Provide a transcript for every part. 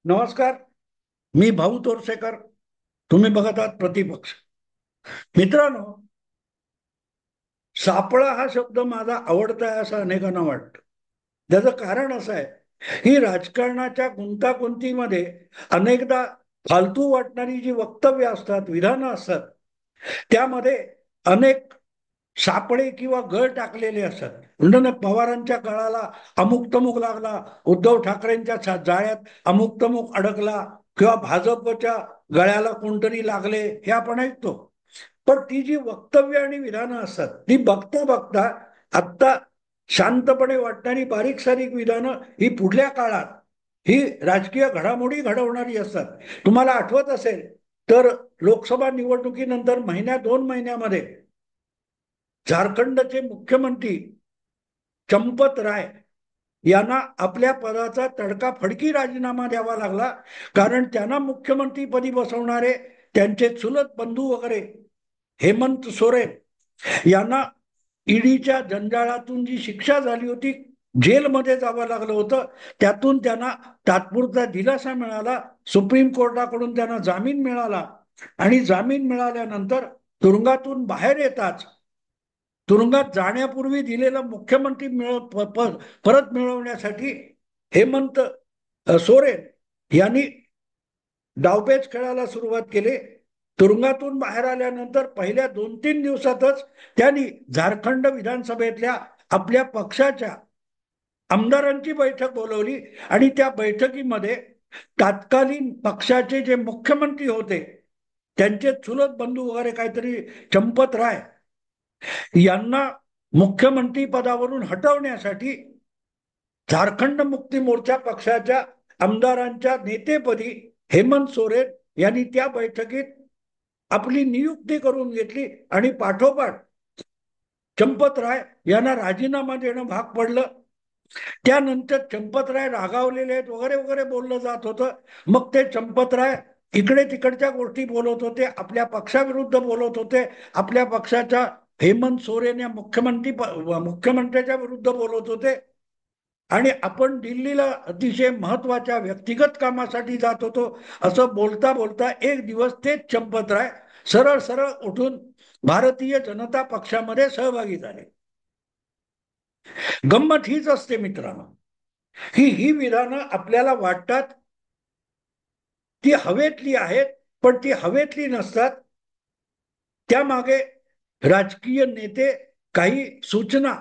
नमस्कार. मी भाऊ तोरसेकर. तुम्ही बघत आहात प्रतिपक्ष. मित्रांनो, सापळा हा शब्द माझा आवडता आहे असं अनेकांना वाटतं. त्याचं कारण असं आहे की राजकारणाच्या गुंतागुंतीमध्ये अनेकदा फालतू वाटणारी जी वक्तव्य असतात, विधानं असतात, त्यामध्ये अनेक सापळे किंवा गळ टाकलेले असतात. म्हणजे ना, पवारांच्या गळाला अमुक तमुक लागला, उद्धव ठाकरेंच्या जाळ्यात अमुक तमुक अडकला, किंवा भाजपच्या गळ्याला कोणतरी लागले, हे आपण ऐकतो. पण ती जी वक्तव्य आणि विधानं असतात, ती बघता बघता आत्ता शांतपणे वाटणारी बारीक सारीक विधानं ही पुढल्या काळात ही राजकीय घडामोडी घडवणारी असतात. तुम्हाला आठवत असेल तर लोकसभा निवडणुकीनंतर महिन्या 2 महिन्यामध्ये झारखंडचे मुख्यमंत्री चंपत राय यांना आपल्या पदाचा तडकाफडकी राजीनामा द्यावा लागला. कारण त्यांना मुख्यमंत्रीपदी बसवणारे त्यांचे चुलत बंधू वगैरे हेमंत सोरेन यांना ईडीच्या जंजाळातून जी शिक्षा झाली होती, जेलमध्ये जावं लागलं होतं, त्यातून त्यांना तात्पुरता दिलासा मिळाला. सुप्रीम कोर्टाकडून त्यांना जामीन मिळाला आणि जामीन मिळाल्यानंतर तुरुंगातून बाहेर येताच तुरुंगात जाण्यापूर्वी दिलेलं मुख्यमंत्री परत मिळवण्यासाठी हेमंत सोरेन यांनी डावपेच खेळायला सुरुवात केली. तुरुंगातून बाहेर आल्यानंतर पहिल्या 2-3 दिवसातच त्यांनी झारखंड विधानसभेतल्या आपल्या पक्षाच्या आमदारांची बैठक बोलवली आणि त्या बैठकीमध्ये तत्कालीन पक्षाचे जे मुख्यमंत्री होते त्यांचे चुलत बंधू वगैरे काहीतरी चंपत राय यांना मुख्यमंत्री पदावरून हटवण्यासाठी झारखंड मुक्ती मोर्चा पक्षाच्या आमदारांच्या नेतेपदी हेमंत सोरेन यांनी त्या बैठकीत आपली नियुक्ती करून घेतली आणि पाठोपाठ चंपतराय यांना राजीनामा देणं भाग पडलं. त्यानंतर चंपतराय रागावलेले आहेत वगैरे वगैरे बोललं जात होतं. मग ते चंपतराय इकडे तिकडच्या गोष्टी बोलत होते, आपल्या पक्षाविरुद्ध बोलत होते, आपल्या पक्षाच्या हेमंत सोरेन या मुख्यमंत्र्याच्या विरुद्ध बोलत होते. आणि आपण दिल्लीला अतिशय महत्वाच्या व्यक्तिगत कामासाठी जात होतो असं बोलता बोलता एक दिवस तेच चंपतराय सरळ सरळ उठून भारतीय जनता पक्षामध्ये सहभागी झाले. गंमत हीच असते मित्रांनो, ही विधानं आपल्याला वाटतात ती हवेतली आहेत, पण ती हवेतली नसतात. त्यामागे राजकीय नेते काही सूचना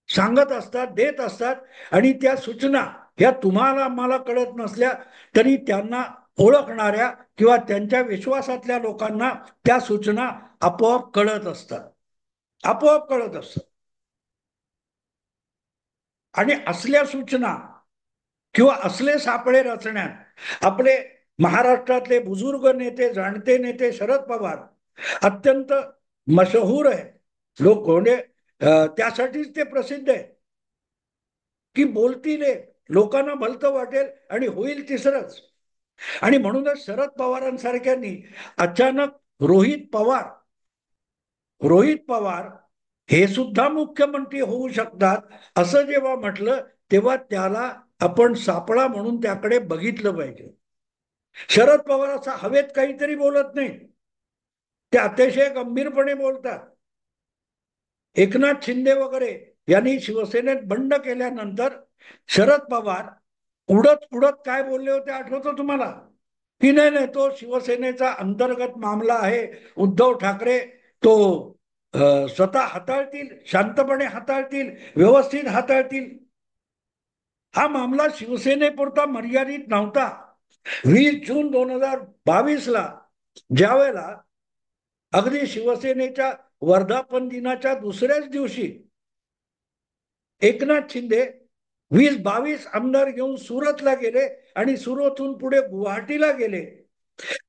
सांगत असतात, देत असतात, आणि त्या सूचना ह्या तुम्हाला मला कळत नसल्या तरी त्यांना ओळखणाऱ्या किंवा त्यांच्या विश्वासातल्या लोकांना त्या सूचना आपोआप कळत असतात, आपोआप कळत असतात. आणि असल्या सूचना किंवा असले सापळे रचण्यात आपले महाराष्ट्रातले बुजुर्ग नेते, जाणते नेते शरद पवार अत्यंत मशहूर आहे. लोक म्हणजे त्यासाठीच ते प्रसिद्ध आहे की बोलतील लोकांना भलतं वाटेल आणि होईल तिसरंच. आणि म्हणूनच शरद पवारांसारख्यांनी अचानक रोहित पवार हे सुद्धा मुख्यमंत्री होऊ शकतात असं जेव्हा म्हटलं, तेव्हा त्याला आपण सापळा म्हणून त्याकडे बघितलं पाहिजे. शरद पवार असा हवेत काहीतरी बोलत नाही, ते अतिशय गंभीरपणे बोलतात. एकनाथ शिंदे वगैरे यांनी शिवसेनेत बंड केल्यानंतर शरद पवार उडत उडत काय बोलले होते आठवतं तुम्हाला? की नाही नाही, तो शिवसेनेचा अंतर्गत मामला आहे, उद्धव ठाकरे तो स्वतः हाताळतील, शांतपणे हाताळतील, व्यवस्थित हाताळतील. हा मामला शिवसेनेपुरता मर्यादित नव्हता. 20 जून 2022 ज्यावेळेला अगदी शिवसेनेच्या वर्धापन दिनाच्या दुसऱ्याच दिवशी एकनाथ शिंदे 20-22 आमदार घेऊन सुरतला गेले आणि सुरतहून पुढे गुवाहाटीला गेले,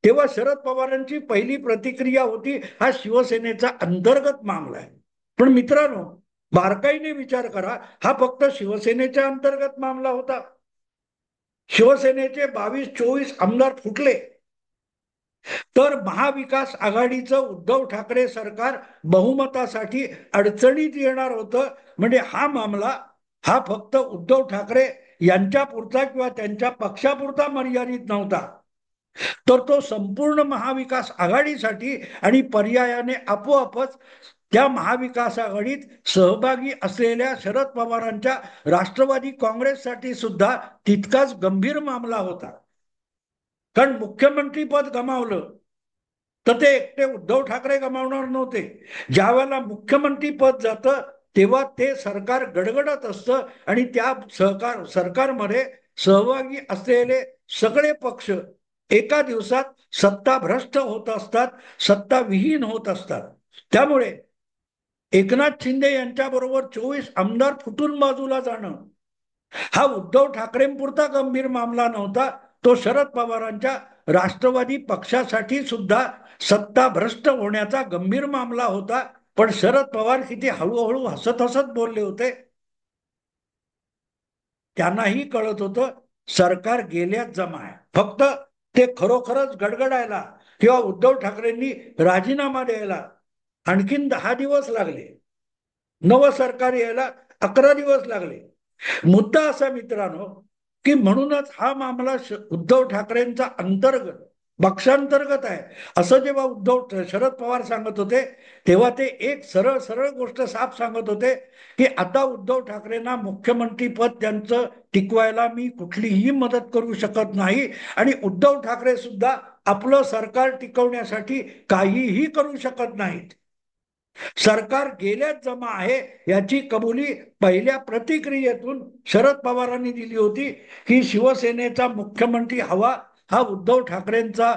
तेव्हा शरद पवारांची पहिली प्रतिक्रिया होती हा शिवसेनेचा अंतर्गत मामला आहे. पण मित्रांनो, बारकाईने विचार करा, हा फक्त शिवसेनेच्या अंतर्गत मामला होता. शिवसेनेचे 22-24 आमदार फुटले तर महाविकास आघाडीचं उद्धव ठाकरे सरकार बहुमतासाठी अडचणीत येणार होतं. म्हणजे हा मामला हा फक्त उद्धव ठाकरे यांच्यापुरता किंवा त्यांच्या पक्षापुरता मर्यादित नव्हता, तर तो संपूर्ण महाविकास आघाडीसाठी आणि पर्यायाने आपोआपच त्या महाविकास आघाडीत सहभागी असलेल्या शरद पवारांच्या राष्ट्रवादी काँग्रेससाठी सुद्धा तितकाच गंभीर मामला होता. कारण मुख्यमंत्री पद गमावलं तर ते एकटे उद्धव ठाकरे गमावणार नव्हते. ज्या वेळेला मुख्यमंत्री पद जातं तेव्हा ते सरकार गडगडत असतं आणि त्या सरकारमध्ये सहभागी असलेले सगळे पक्ष एका दिवसात सत्ताभ्रष्ट होत असतात, सत्ताविहीन होत असतात. त्यामुळे एकनाथ शिंदे यांच्याबरोबर 24 आमदार फुटून बाजूला जाणं हा उद्धव ठाकरेंपुरता गंभीर मामला नव्हता, तो शरद पवारांच्या राष्ट्रवादी पक्षासाठी सुद्धा सत्ताभ्रष्ट होण्याचा गंभीर मामला होता. पण शरद पवार किती हळूहळू हसत हसत बोलले होते. त्यांनाही कळत होतं सरकार गेल्याच जमा आहे, फक्त ते खरोखरच गडगडायला किंवा उद्धव ठाकरेंनी राजीनामा द्यायला आणखीन 10 दिवस लागले, नवं सरकार यायला 11 दिवस लागले. मुद्दा असा मित्रांनो की म्हणूनच हा मामला उद्धव ठाकरेंचा अंतर्गत पक्षांतर्गत आहे असं जेव्हा शरद पवार सांगत होते तेव्हा ते एक सरळ सरळ गोष्ट साफ सांगत होते की आता उद्धव ठाकरेंना मुख्यमंत्री पद त्यांचं टिकवायला मी कुठलीही मदत करू शकत नाही आणि उद्धव ठाकरे सुद्धा आपलं सरकार टिकवण्यासाठी काहीही करू शकत नाहीत. सरकार गेल्याच जमा आहे याची कबुली पहिल्या प्रतिक्रियेतून शरद पवारांनी दिली होती की शिवसेनेचा मुख्यमंत्री हवा हा उद्धव ठाकरेंचा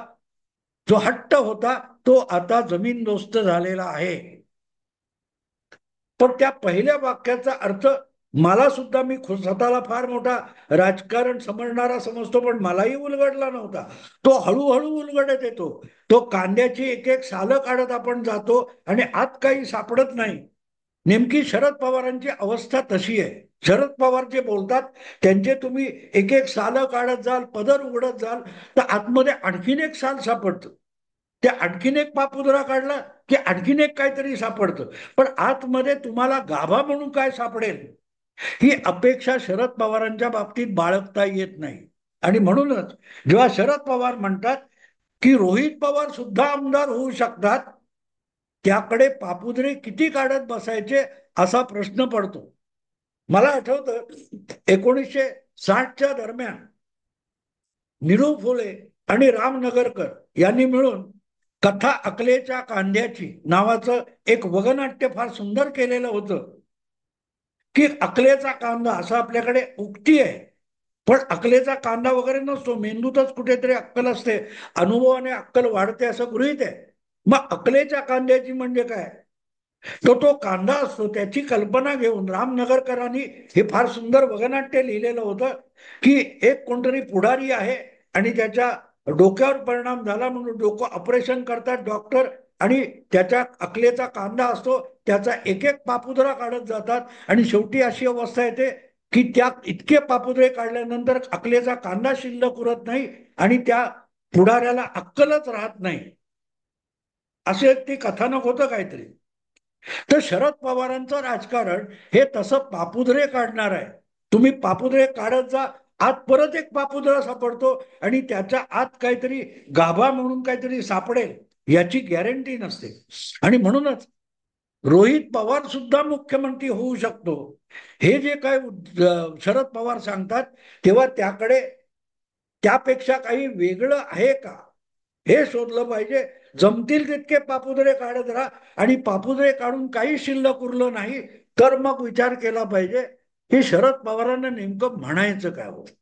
जो हट्ट होता तो आता जमीनदोस्त झालेला आहे. पण त्या पहिल्या वाक्याचा अर्थ मला सुद्धा, मी स्वतःला फार मोठा राजकारण समजणारा समजतो पण मलाही उलगडला नव्हता. तो हळूहळू उलगडत येतो. तो कांद्याची एक एक सालं काढत आपण जातो आणि आत काही सापडत नाही. नेमकी शरद पवारांची अवस्था तशी आहे. शरद पवार जे बोलतात त्यांचे तुम्ही एक एक सालं काढत जाल, पदर उघडत जाल तर आतमध्ये आणखीन एक साल सापडतं. त्या आणखीन एक पापुद्रा काढला की आणखीन एक काहीतरी सापडतं. पण आतमध्ये तुम्हाला गाभा म्हणून काय सापडेल ही अपेक्षा शरद पवारांच्या बाबतीत बाळगता येत नाही. आणि म्हणूनच जेव्हा शरद पवार म्हणतात की रोहित पवार सुद्धा आमदार होऊ शकतात, त्याकडे पापुद्रे किती काढत बसायचे असा प्रश्न पडतो. मला आठवतं 1960च्या दरम्यान निळू फुले आणि राम नगरकर यांनी मिळून कथा अकलेच्या कांद्याची नावाचं एक वगनाट्य फार सुंदर केलेलं होतं की अकलेचा कांदा असा आपल्याकडे उक्ती आहे, पण अकलेचा कांदा वगैरे नसतो, मेंदूतच कुठेतरी अक्कल असते, अनुभवाने अक्कल वाढते असं गृहीत आहे. मग अकलेच्या कांद्याची म्हणजे काय, तो कांदा असतो त्याची कल्पना घेऊन रामनगरकरांनी हे फार सुंदर वगनाट्य लिहिलेलं होतं की एक कोणतरी पुढारी आहे आणि त्याच्या डोक्यावर परिणाम झाला म्हणून डोकं ऑपरेशन करतात डॉक्टर आणि त्याच्या अकलेचा कांदा असतो त्याचा एक एक पापुद्रा काढत जातात आणि शेवटी अशी अवस्था येते की त्या इतके पापुद्रे काढल्यानंतर अकलेचा कांदा शिल्लक उरत नाही आणि त्या पुढाऱ्याला अक्कलच राहत नाही. असे ती कथानक होतं काहीतरी. तर शरद पवारांचं राजकारण हे तसं पापुद्रे काढणार आहे. तुम्ही पापुद्रे काढत जा, आत परत एक पापुद्रा सापडतो आणि त्याच्या आत काहीतरी गाभा म्हणून काहीतरी सापडेल याची गॅरंटी नसते. आणि म्हणूनच रोहित पवार सुद्धा मुख्यमंत्री होऊ शकतो हे जे काय शरद पवार सांगतात तेव्हा त्याकडे त्यापेक्षा काही वेगळं आहे का हे शोधलं पाहिजे. जमतील तितके पापुद्रे काढत राहा आणि पापुद्रे काढून काही शिल्लक उरलं नाही तर मग विचार केला पाहिजे की शरद पवारांना नेमकं म्हणायचं काय होतं.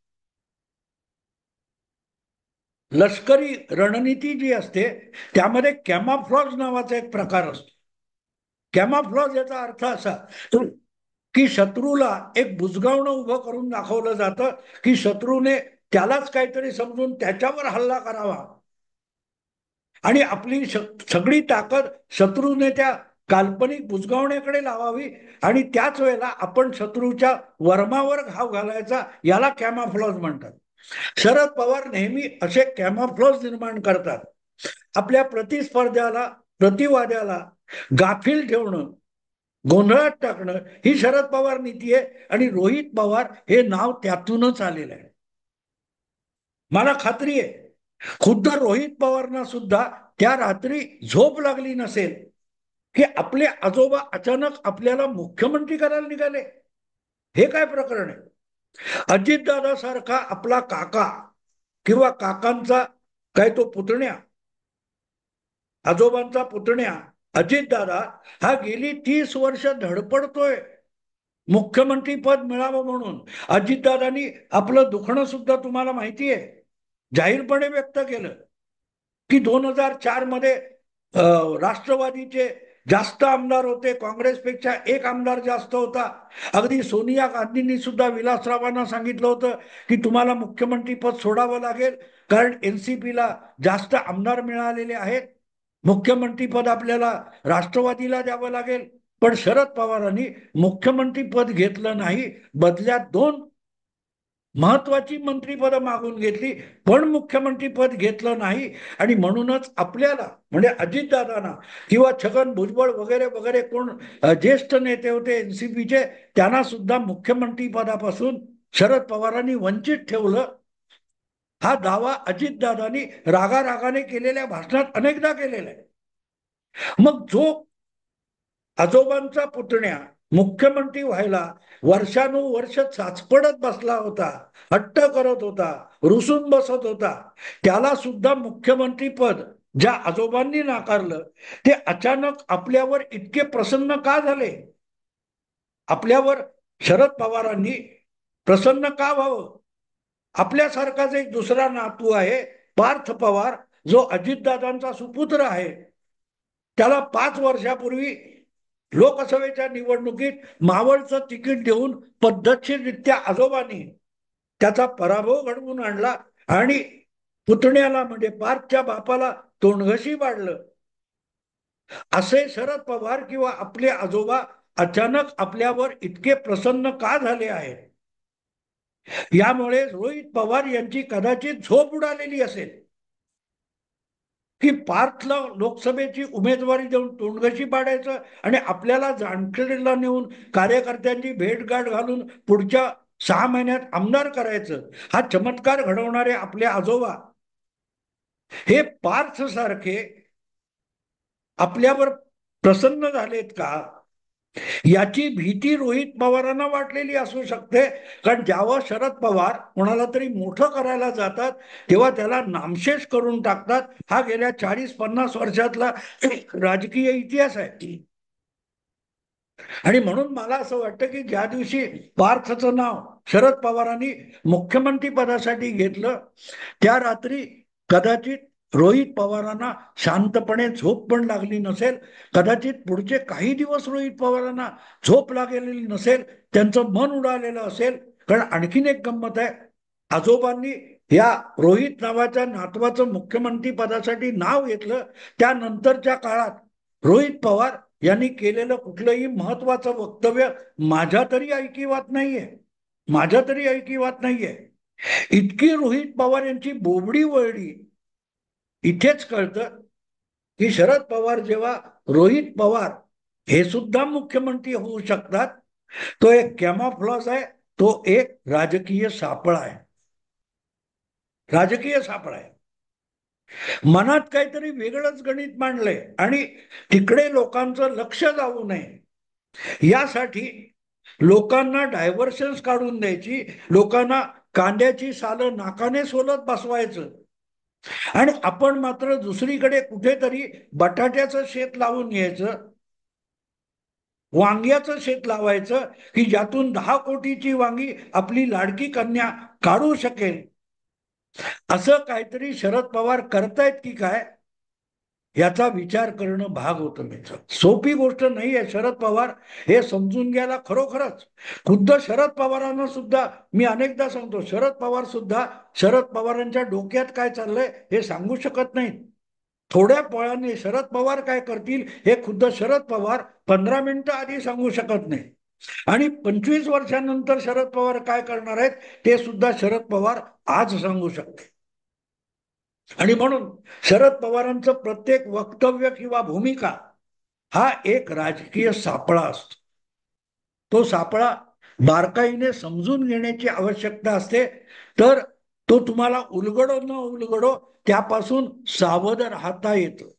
लष्करी रणनीती जी असते त्यामध्ये कॅमाफ्लॉज नावाचा एक प्रकार असतो. कॅमाफ्लॉज याचा अर्थ असा की शत्रूला एक बुजगावणं उभं करून दाखवलं जातं की शत्रूने त्यालाच काहीतरी समजून त्याच्यावर हल्ला करावा आणि आपली सगळी ताकद शत्रूने त्या काल्पनिक बुजगावण्याकडे लावावी आणि त्याच वेळेला आपण शत्रूच्या वर्मावर घाव घालायचा, याला कॅमाफ्लॉज म्हणतात. शरद पवार नेहमी असे कॅमाफ्लॉज निर्माण करतात. आपल्या प्रतिस्पर्ध्याला प्रतिवाद्याला गाफील ठेवणं गोंधळात टाकणं ही शरद पवार नीती आहे आणि रोहित पवार हे नाव त्यातूनच आलेलं आहे. मला खात्री आहे खुद्द रोहित पवारांना सुद्धा त्या रात्री झोप लागली नसेल की आपले आजोबा अचानक आपल्याला मुख्यमंत्री करायला निघाले. हे काय प्रकरण आहे? अजितदादा सारखा आपला काका किंवा काकांचा काय तो पुतण्या, आजोबांचा पुतण्या अजितदादा हा गेली 30 वर्ष धडपडतोय मुख्यमंत्री पद मिळावं म्हणून. अजितदादांनी आपलं दुखणं सुद्धा तुम्हाला माहिती आहे जाहीरपणे व्यक्त केलं की 2004 मध्ये राष्ट्रवादीचे जास्त आमदार होते, काँग्रेसपेक्षा एक आमदार जास्त होता. अगदी सोनिया गांधींनी सुद्धा विलासरावांना सांगितलं होतं की तुम्हाला मुख्यमंत्री पद सोडावं लागेल कारण एनसीपीला जास्त आमदार मिळालेले आहेत, मुख्यमंत्री पद आपल्याला राष्ट्रवादीला द्यावं लागेल. पण शरद पवारांनी मुख्यमंत्री पद घेतलं नाही, बदल्यात 2 महत्वाची मंत्रीपद मागून घेतली, पण मुख्यमंत्री पद घेतलं नाही. आणि म्हणूनच आपल्याला म्हणजे अजितदादांना किंवा छगन भुजबळ वगैरे वगैरे कोण ज्येष्ठ नेते होते एनसीपीचे, त्यांना सुद्धा मुख्यमंत्री पदापासून शरद पवारांनी वंचित ठेवलं. हा दावा अजितदादांनी रागारागाने केलेल्या भाषणात अनेकदा केलेला आहे. मग जो आजोबांचा पुतण्या मुख्यमंत्री व्हायला वर्षानुवर्ष चाचपडत बसला होता, हट्ट करत होता, रुसून बसत होता, त्याला सुद्धा मुख्यमंत्री पद ज्या आजोबांनी नाकारलं ते अचानक आपल्यावर इतके प्रसन्न का झाले? आपल्यावर शरद पवारांनी प्रसन्न का व्हावं? आपल्यासारखाच एक दुसरा नातू आहे पार्थ पवार, जो अजितदादांचा सुपुत्र आहे. त्याला 5 वर्षापूर्वी लोकसभेच्या निवडणुकीत मावळचं तिकीट देऊन पद्धतशीररित्या आजोबांनी त्याचा पराभव घडवून आणला आणि पुतण्याला म्हणजे पार्थच्या बापाला तोंडघशी पाडलं. असे शरद पवार किंवा आपले आजोबा अचानक आपल्यावर इतके प्रसन्न का झाले आहेत? यामुळे रोहित पवार यांची कदाचित झोप उडालेली असेल की पार्थला लोकसभेची उमेदवारी देऊन तोंडघशी पाडायचं आणि आपल्याला जाणखेडला नेऊन कार्यकर्त्यांची भेटगाठ घालून पुढच्या 6 महिन्यात आमदार करायचं. हा चमत्कार घडवणारे आपले आजोबा हे पार्थ सारखे आपल्यावर प्रसन्न झालेत का? याची भीती रोहित पवारांना वाटलेली असू शकते. कारण जेव्हा शरद पवार कोणाला तरी मोठं करायला जातात तेव्हा त्याला नामशेष करून टाकतात. हा गेल्या 40-50 वर्षातला राजकीय इतिहास आहे. आणि म्हणून मला असं वाटतं की ज्या दिवशी पार्थचं नाव शरद पवारांनी मुख्यमंत्री पदासाठी घेतलं त्या रात्री कदाचित रोहित पवारांना शांतपणे झोप पण लागली नसेल, कदाचित पुढचे काही दिवस रोहित पवारांना झोप लागलेली नसेल, त्यांचं मन उडालेलं असेल. कारण आणखीन एक गंमत आहे, आजोबांनी या रोहित नावाच्या नातवाचं मुख्यमंत्री पदासाठी नाव घेतलं, त्यानंतरच्या काळात रोहित पवार यांनी केलेलं कुठलंही महत्वाचं वक्तव्य माझ्या तरी ऐकिवात नाहीये, माझ्या तरी ऐकिवात नाहीये. इतकी रोहित पवार यांची बोबडी वळली. इथेच कळतं की शरद पवार जेव्हा रोहित पवार हे सुद्धा मुख्यमंत्री होऊ शकतात, तो एक कॅमोफ्लॉज आहे, तो एक राजकीय सापळा आहे, राजकीय सापळा आहे. मनात काहीतरी वेगळंच गणित मांडलंय आणि तिकडे लोकांचं लक्ष जाऊ नये यासाठी लोकांना डायव्हर्शन्स काढून द्यायची, लोकांना कांद्याची सालं नाकाने सोलत बसवायचं आणि आपण मात्र दुसरीकडे कुठेतरी बटाट्याचं शेत लावून घ्यायचं, वांग्याचं शेत लावायचं की ज्यातून 10 कोटीची वांगी आपली लाडकी कन्या काढू शकेल. असं काहीतरी शरद पवार करतायत की काय याचा विचार करणं भाग होतं मित्र. सोपी गोष्ट नाही आहे. शरद पवार हे समजून घ्यायला खरोखरच खुद्द शरद पवारांना सुद्धा मी अनेकदा सांगतो, शरद पवार सुद्धा शरद पवारांच्या डोक्यात काय चाललंय हे सांगू शकत नाहीत. थोड्या पळाने शरद पवार काय करतील हे खुद्द शरद पवार 15 मिनिटं आधी सांगू शकत नाही आणि 25 वर्षांनंतर शरद पवार काय करणार आहेत ते सुद्धा शरद पवार आज सांगू शकते. आणि म्हणून शरद पवारांचं प्रत्येक वक्तव्य किंवा भूमिका हा एक राजकीय सापळा असतो. तो सापळा बारकाईने समजून घेण्याची आवश्यकता असते. तर तो तुम्हाला उलगडो न उलगडो त्यापासून सावध राहता येतं.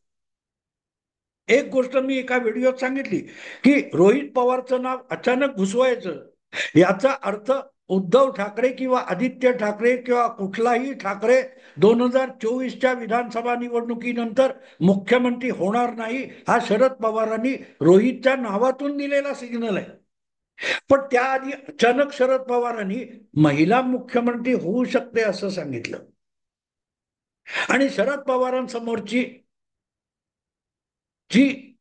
एक गोष्ट मी एका व्हिडिओत सांगितली की रोहित पवारचं नाव अचानक घुसवायचं, याचा अर्थ उद्धव ठाकरे किंवा आदित्य ठाकरे किंवा कुठलाही ठाकरे 2024च्या विधानसभा निवडणुकीनंतर मुख्यमंत्री होणार नाही, हा शरद पवारांनी रोहितच्या नावातून दिलेला सिग्नल आहे. पण त्याआधी अचानक शरद पवारांनी महिला मुख्यमंत्री होऊ शकते असं सांगितलं. आणि शरद पवारांसमोरची जी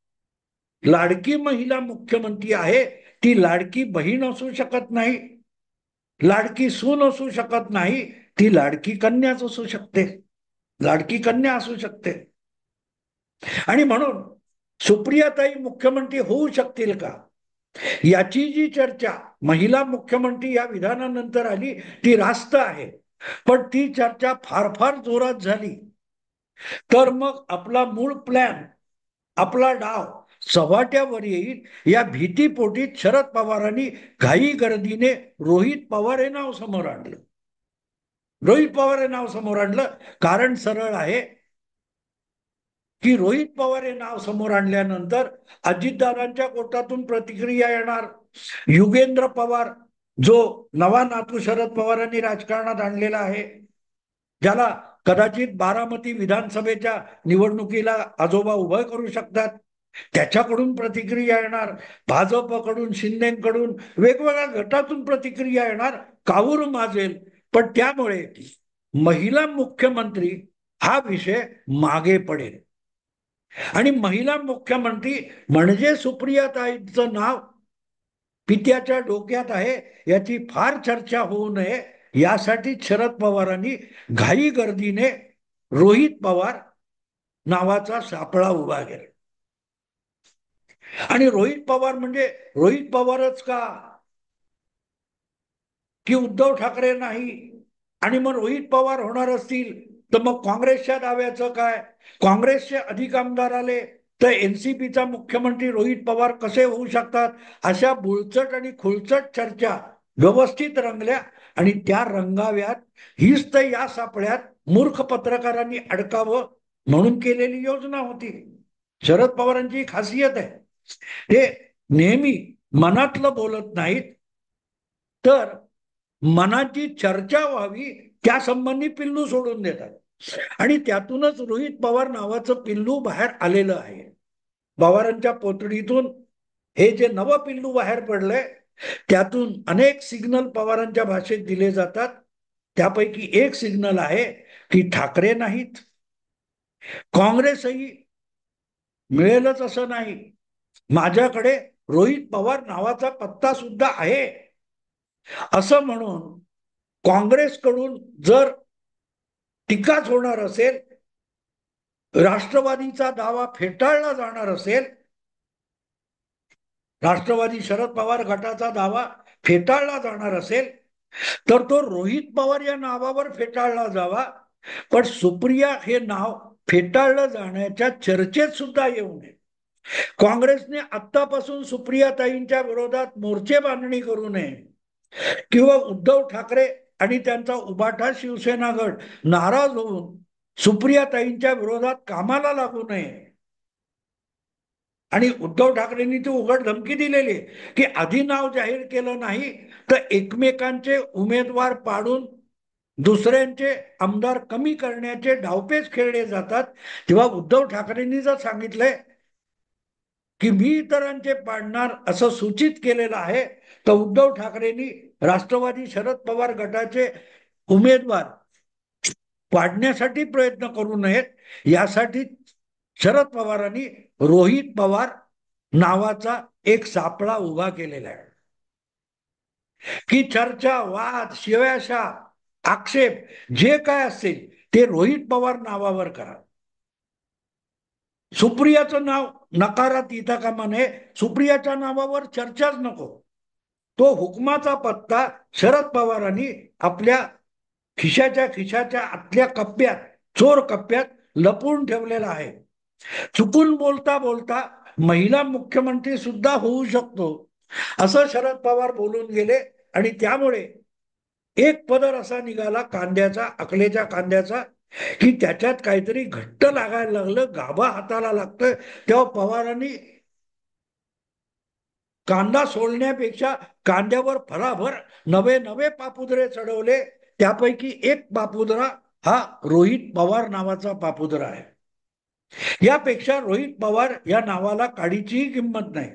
लाडकी महिला मुख्यमंत्री आहे ती लाडकी बहीण असू शकत नाही, लाडकी सून असू शकत नाही, ती लाडकी कन्याच असू शकते, लाडकी कन्या असू शकते. आणि म्हणून सुप्रियाताई मुख्यमंत्री होऊ शकतील का, याची जी चर्चा महिला मुख्यमंत्री या विधानानंतर आली ती रास्त आहे. पण ती चर्चा फार फार जोरात झाली तर मग आपला मूळ प्लॅन, आपला डाव सव्हाट्यावर येईल या भीतीपोटी शरद पवारांनी घाई गर्दीने रोहित पवार हे नाव समोर आणलं. रोहित पवार हे नाव समोर आणलं कारण सरळ आहे की रोहित पवार हे नाव समोर आणल्यानंतर अजितदादांच्या कोटातून प्रतिक्रिया येणार. युगेंद्र पवार जो नवा नातू शरद पवारांनी राजकारणात आणलेला आहे, ज्याला कदाचित बारामती विधानसभेच्या निवडणुकीला आजोबा उभं करू शकतात, त्याच्याकडून प्रतिक्रिया येणार. भाजपकडून, शिंदेकडून, वेगवेगळ्या गटातून प्रतिक्रिया येणार. काऊर माजेल. पण त्यामुळे महिला मुख्यमंत्री हा विषय मागे पडेल आणि महिला मुख्यमंत्री म्हणजे सुप्रियाताईंचं नाव पित्याच्या डोक्यात आहे याची फार चर्चा होऊ नये यासाठी शरद पवारांनी घाई गर्दीने रोहित पवार नावाचा सापळा उभा केला. आणि रोहित पवार म्हणजे रोहित पवारच का, की उद्धव ठाकरे नाही? आणि मग रोहित पवार होणार असतील तर मग काँग्रेसच्या दाव्याचं काय? काँग्रेसचे अधिक आमदार आले तर एनसीपीचा मुख्यमंत्री रोहित पवार कसे होऊ शकतात? अशा बुळचट आणि खुळचट चर्चा व्यवस्थित रंगल्या आणि त्या रंगाव्यात हीच तर या सापळ्यात मूर्ख पत्रकारांनी अडकावं म्हणून केलेली योजना होती. शरद पवारांची खासियत आहे, ते नेहमी मनातलं बोलत नाहीत, तर मनाची चर्चा व्हावी त्या संबंधी पिल्लू सोडून देतात. आणि त्यातूनच रोहित पवार नावाचं पिल्लू बाहेर आलेलं आहे. पवारांच्या पोतडीतून हे जे नवं पिल्लू बाहेर पडलंय त्यातून अनेक सिग्नल पवारांच्या भाषेत दिले जातात. त्यापैकी एक सिग्नल आहे की ठाकरे नाहीत, काँग्रेसही मिळेलच असं नाही, माझ्याकडे रोहित पवार नावाचा पत्ता सुद्धा आहे असं म्हणून काँग्रेसकडून जर टीकाच होणार असेल, राष्ट्रवादीचा दावा फेटाळला जाणार असेल, राष्ट्रवादी शरद पवार गटाचा दावा फेटाळला जाणार असेल तर तो रोहित पवार या नावावर फेटाळला जावा. पण सुप्रिया हे नाव फेटाळलं जाण्याच्या चर्चेत सुद्धा येऊ नये. काँग्रेसने आतापासून सुप्रियाताईंच्या विरोधात मोर्चे बांधणी करू नये किंवा उद्धव ठाकरे आणि त्यांचा उबाठा शिवसेना गट नाराज होऊन सुप्रियाताईंच्या विरोधात कामाला लागू नये. आणि उद्धव ठाकरेंनी ती उघड धमकी दिलेली आहे की आधी नाव जाहीर केलं नाही तर एकमेकांचे उमेदवार पाडून दुसऱ्यांचे आमदार कमी करण्याचे डावपेच खेळले जातात. तेव्हा उद्धव ठाकरेंनी जर सांगितलंय की मी इतरांचे पाडणार असं सूचित केलेलं आहे तर उद्धव ठाकरेंनी राष्ट्रवादी शरद पवार गटाचे उमेदवार पाडण्यासाठी प्रयत्न करू नयेत. यासाठी शरद पवारांनी रोहित पवार नावाचा एक सापळा उभा केलेला आहे की चर्चा, वाद, शिव्याशा, आक्षेप जे काय असेल ते रोहित पवार नावावर करा. सुप्रियाचं नाव नकारात येता कामा नये, सुप्रियाच्या नावावर चर्चाच नको. तो हुकमाचा पत्ता शरद पवारांनी आपल्या खिशाच्या आतल्या कप्प्यात, चोर कप्प्यात लपवून ठेवलेला आहे. चुकून बोलता बोलता महिला मुख्यमंत्री सुद्धा होऊ शकतो असं शरद पवार बोलून गेले. आणि त्यामुळे एक पदर असा निघाला कांद्याचा, अकलेच्या कांद्याचा, की त्याच्यात काहीतरी घट्ट लागायला लागलं, गाभा हाताला लागतं. तेव्हा पवारांनी कांदा सोडण्यापेक्षा कांद्यावर भराभर नवे नवे पापुद्रे चढवले. त्यापैकी एक पापुद्रा हा रोहित पवार नावाचा पापुद्रा आहे. यापेक्षा रोहित पवार या नावाला काडीचीही किंमत नाही.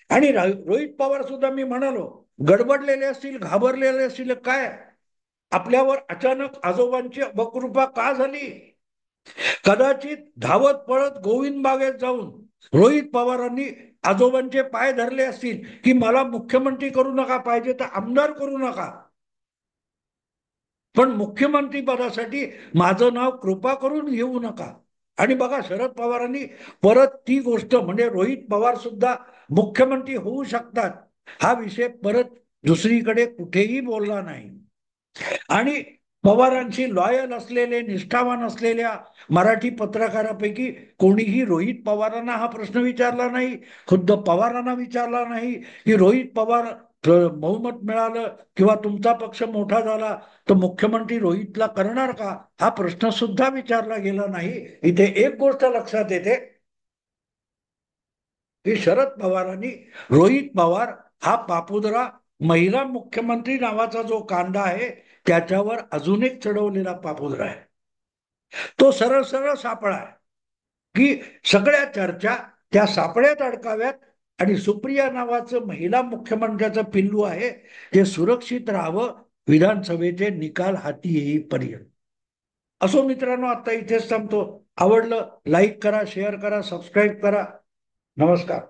आणि रोहित पवार सुद्धा मी म्हणालो गडबडलेले असतील, घाबरलेले असतील, काय आपल्यावर अचानक आजोबांची बकृपा का झाली. कदाचित धावत पळत गोविंद बागेत जाऊन रोहित पवारांनी आजोबांचे पाय धरले असतील की मला मुख्यमंत्री करू नका, पाहिजे तर आमदार करू नका, पण मुख्यमंत्री पदासाठी माझं नाव कृपा करून घेऊ नका. आणि बघा शरद पवारांनी परत ती गोष्ट म्हणजे रोहित पवार सुद्धा मुख्यमंत्री होऊ शकतात हा विषय परत दुसरीकडे कुठेही बोलला नाही. आणि पवारांशी लॉयल असलेले, निष्ठावान असलेल्या मराठी पत्रकारापैकी कोणीही रोहित पवारांना हा प्रश्न विचारला नाही, खुद्द पवारांना विचारला नाही की रोहित पवार बहुमत मिळालं किंवा तुमचा पक्ष मोठा झाला तर मुख्यमंत्री रोहितला करणार का, हा प्रश्न सुद्धा विचारला गेला नाही. इथे एक गोष्ट लक्षात येते की शरद पवारांनी रोहित पवार हा पापुद्रा, महिला मुख्यमंत्री नावाचा जो कांदा आहे त्याच्यावर अजून एक चढवलेला पापुद्रा आहे. तो सरळ सरळ सापळा आहे की सगळ्या चर्चा त्या सापळ्यात अडकाव्यात आणि सुप्रिया नावाचं महिला मुख्यमंत्र्याचं पिल्लू आहे ते सुरक्षित राहावं विधानसभेचे निकाल हाती येईपर्यंत. असो मित्रांनो, आता इथेच थांबतो. आवडलं लाईक करा, शेअर करा, सबस्क्राईब करा. नमस्कार.